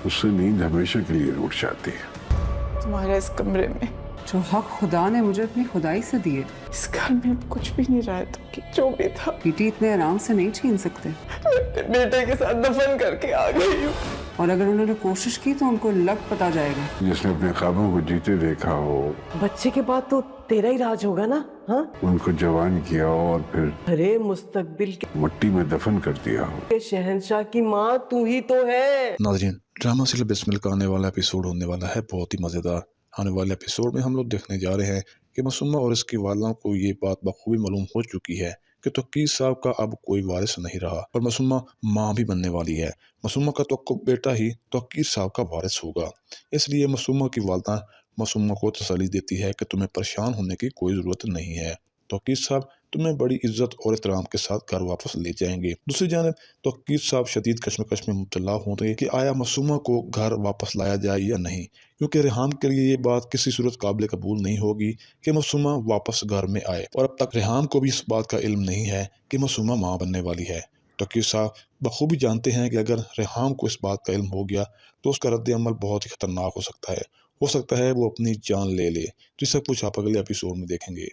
उससे नींद हमेशा के लिए रूठ जाती है। तुम्हारे इस कमरे में जो हक खुदा ने मुझे अपनी खुदाई से दिए, इस घर में अब कुछ भी नहीं रहा है, तो जो भी था बेटी इतने आराम से नहीं छीन सकते। अपने बेटे के साथ दफन करके आ गई हूँ। और अगर उन्होंने कोशिश की तो उनको लग पता जाएगा। जिसने अपने ख्वाबों को जीते देखा हो, बच्चे के बाद तो तेरा ही राज होगा ना? हाँ, उनको जवान किया हो और फिर अरे मुस्तकबिल मिट्टी में दफन कर दिया हो। के शहंशाह की माँ तू ही तो है। नाज़रीन, ड्रामा सीरियल बिस्मिल का आने वाला एपिसोड होने वाला है बहुत ही मज़ेदार। आने वाले एपिसोड में हम लोग देखने जा रहे हैं कि मासूमा और इसकी वालिदा को ये बात बखूबी मालूम हो चुकी है कि तौकीर साहब का अब कोई वारिस नहीं रहा और मासूमा माँ भी बनने वाली है। मासूमा का तो बेटा ही तौकीर साहब का वारिस होगा। इसलिए मासूमा की वालिदा मासूमा को तसल्ली देती है कि तुम्हें परेशान होने की कोई ज़रूरत नहीं है, तौकीर साहब तुम्हें बड़ी इज्जत और एहतराम के साथ घर वापस ले जाएंगे। दूसरी जानब तौकीर साहब शदीद कश्मकश में मुब्तला होते हैं कि आया मासूमा को घर वापस लाया जाए या नहीं, क्योंकि रेहान के लिए ये बात किसी सूरत काबिल कबूल नहीं होगी कि मासूमा वापस घर में आए। और अब तक रेहान को भी इस बात का इल्म नहीं है कि मासूमा माँ बनने वाली है। तौकीर साहब बखूबी जानते हैं कि अगर रेहान को इस बात का इल्म हो गया तो उसका रद्द अमल बहुत ही खतरनाक हो सकता है वो अपनी जान ले ले। तो सब कुछ आप अगले एपिसोड में देखेंगे।